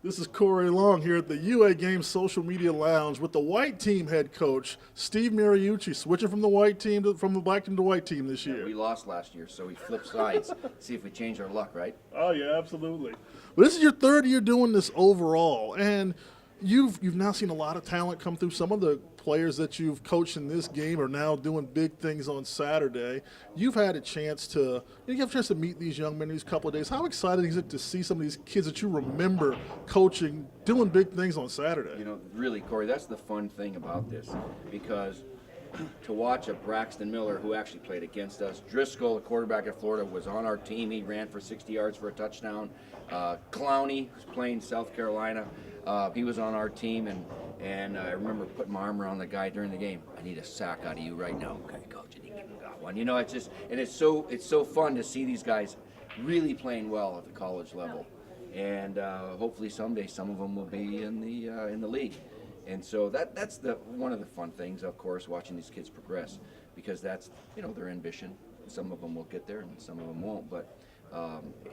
This is Corey Long here at the UAGame Social Media Lounge with the white team head coach, Steve Mariucci, switching from from the black team to white team this year. We lost last year, so we flipped sides. See if we change our luck, right? Oh yeah, absolutely. But this is your third year doing this overall, and you've now seen a lot of talent come through. Some of the players that you've coached in this game are now doing big things on Saturday. You've had a chance to meet these young men these couple of days. How exciting is it to see some of these kids that you remember coaching doing big things on Saturday? You know, really, Corey, that's the fun thing about this, because to watch a Braxton Miller who actually played against us. Driscoll, the quarterback at Florida, was on our team. He ran for 60 yards for a touchdown. Clowney, who's playing South Carolina, he was on our team, and I remember putting my arm around the guy during the game. I need a sack out of you right now. Okay, coach, and he got one. You know, it's just, and it's so fun to see these guys really playing well at the college level, and hopefully someday some of them will be in the league. And so that's one of the fun things, of course, watching these kids progress, because that's, you know, their ambition. Some of them will get there and some of them won't, but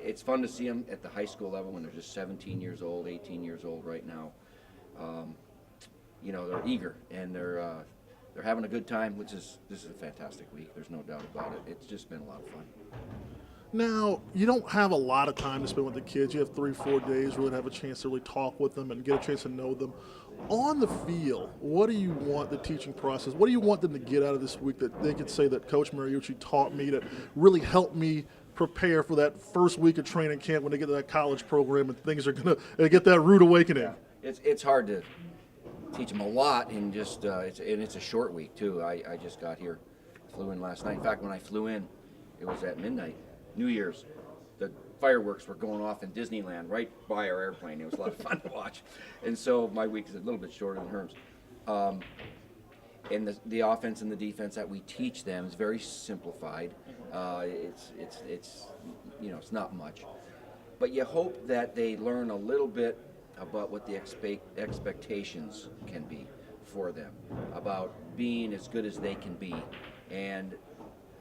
it's fun to see them at the high school level when they're just 17 years old, 18 years old right now. You know, they're eager and they're having a good time, this is a fantastic week. There's no doubt about it. It's just been a lot of fun. Now, you don't have a lot of time to spend with the kids. You have 3-4 days really to have a chance to really talk with them and get a chance to know them. On the field, what do you want the teaching process, what do you want them to get out of this week that they could say that Coach Mariucci taught me that really helped me prepare for that first week of training camp when they get to that college program and things are going to get that rude awakening? Yeah. It's hard to teach them a lot in just, it's a short week too. I just got here, flew in last night. In fact, when I flew in, it was at midnight. New Year's, the fireworks were going off in Disneyland right by our airplane. It was a lot of fun to watch. And so my week is a little bit shorter than hers. And the offense and the defense that we teach them is very simplified. It's you know, it's not much. But you hope that they learn a little bit about what the expectations can be for them, about being as good as they can be. And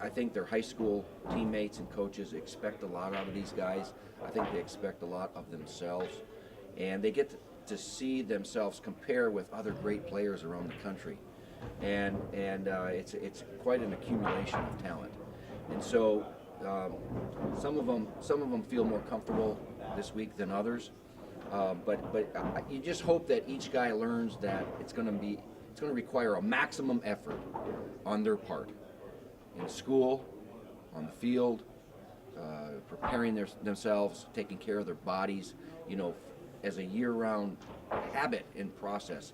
I think their high school teammates and coaches expect a lot out of these guys. I think they expect a lot of themselves, and they get to see themselves compare with other great players around the country, and it's quite an accumulation of talent. And so some of them feel more comfortable this week than others, but you just hope that each guy learns that it's going to require a maximum effort on their part. In school, on the field, preparing themselves, taking care of their bodies, you know, as a year-round habit and process.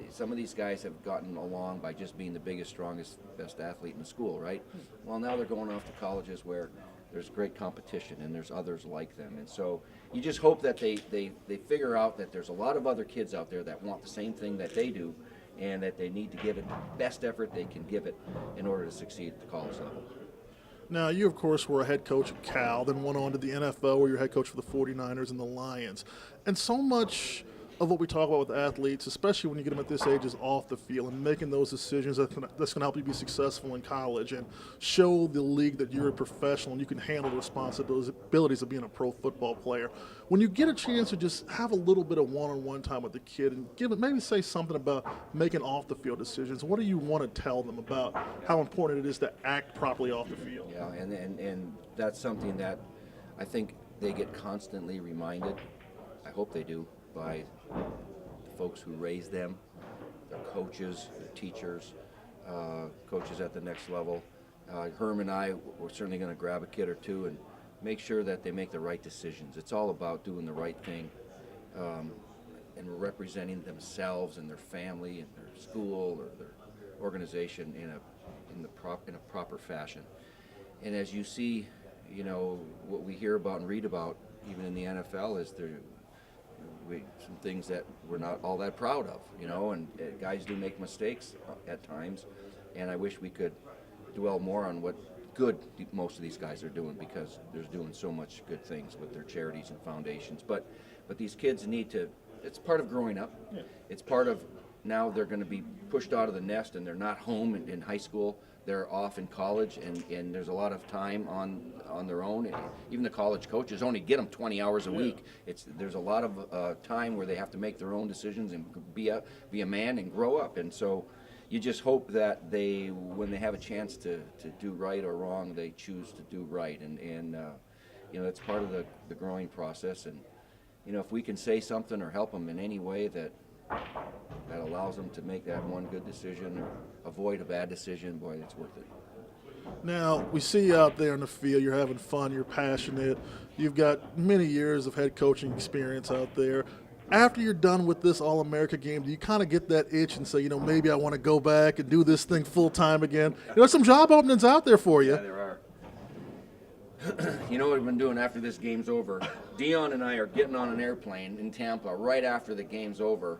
Some of these guys have gotten along by just being the biggest, strongest, best athlete in the school, right? Well, now they're going off to colleges where there's great competition and there's others like them. And so you just hope that they figure out that there's a lot of other kids out there that want the same thing that they do, and that they need to give it the best effort they can give it in order to succeed at the college level. Now, you, of course, were a head coach at Cal, then went on to the NFL where you're head coach for the 49ers and the Lions. And so much of what we talk about with athletes, especially when you get them at this age, is off the field and making those decisions that's going to help you be successful in college and show the league that you're a professional and you can handle the responsibilities of being a pro football player. When you get a chance to just have a little bit of one-on-one time with the kid and maybe say something about making off-the-field decisions, what do you want to tell them about how important it is to act properly off the field? Yeah, and that's something that I think they get constantly reminded. I hope they do, by the folks who raise them, their coaches, their teachers, coaches at the next level. Herm and I, we're certainly going to grab a kid or two and make sure that they make the right decisions. It's all about doing the right thing and representing themselves and their family and their school or their organization in a proper fashion. And as you see, you know, what we hear about and read about, even in the NFL, is some things that we're not all that proud of, you know, and guys do make mistakes at times, and I wish we could dwell more on what good most of these guys are doing, because they're doing so much good things with their charities and foundations. But these kids need to, it's part of growing up. Yeah. It's part of, now they're going to be pushed out of the nest and they're not home in high school. they're off in college, and there's a lot of time on their own. Even the college coaches only get them 20 hours a week. There's a lot of time where they have to make their own decisions and be a man and grow up. And so you just hope that when they have a chance to do right or wrong, they choose to do right. And it's part of the growing process. And if we can say something or help them in any way that allows them to make that one good decision or avoid a bad decision, boy, it's worth it. Now, we see you out there in the field, you're having fun, you're passionate, you've got many years of head coaching experience out there. After you're done with this All-America game, do you kind of get that itch and say, maybe I want to go back and do this thing full-time again? There's some job openings out there for you. Yeah, there are. You know what we've been doing after this game's over? Dion and I are getting on an airplane in Tampa right after the game's over.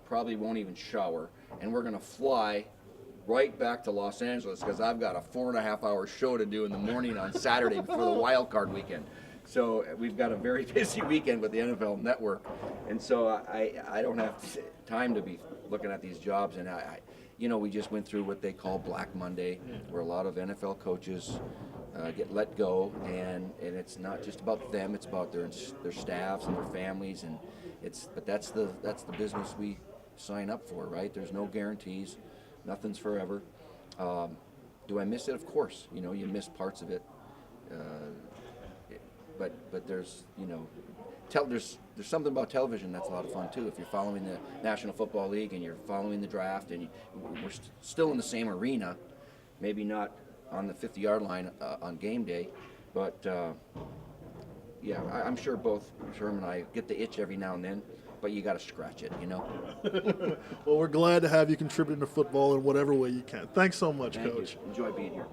Probably won't even shower, and we're going to fly right back to Los Angeles because I've got a 4.5-hour show to do in the morning on Saturday before the wild card weekend. So we've got a very busy weekend with the NFL Network, and so I don't have time to be looking at these jobs. And we just went through what they call Black Monday, where a lot of NFL coaches get let go, and it's not just about them; it's about their staffs and their families, but that's the business we sign up for, right? There's no guarantees, nothing's forever. Do I miss it? Of course. You miss parts of it, but there's there's something about television that's a lot of fun too. If you're following the National Football League and you're following the draft, and we're still in the same arena, maybe not on the 50-yard line on game day, but I'm sure both Sherm and I get the itch every now and then. But you got to scratch it, Well, we're glad to have you contributing to football in whatever way you can. Thanks so much, Thank Coach. You. Enjoy being here.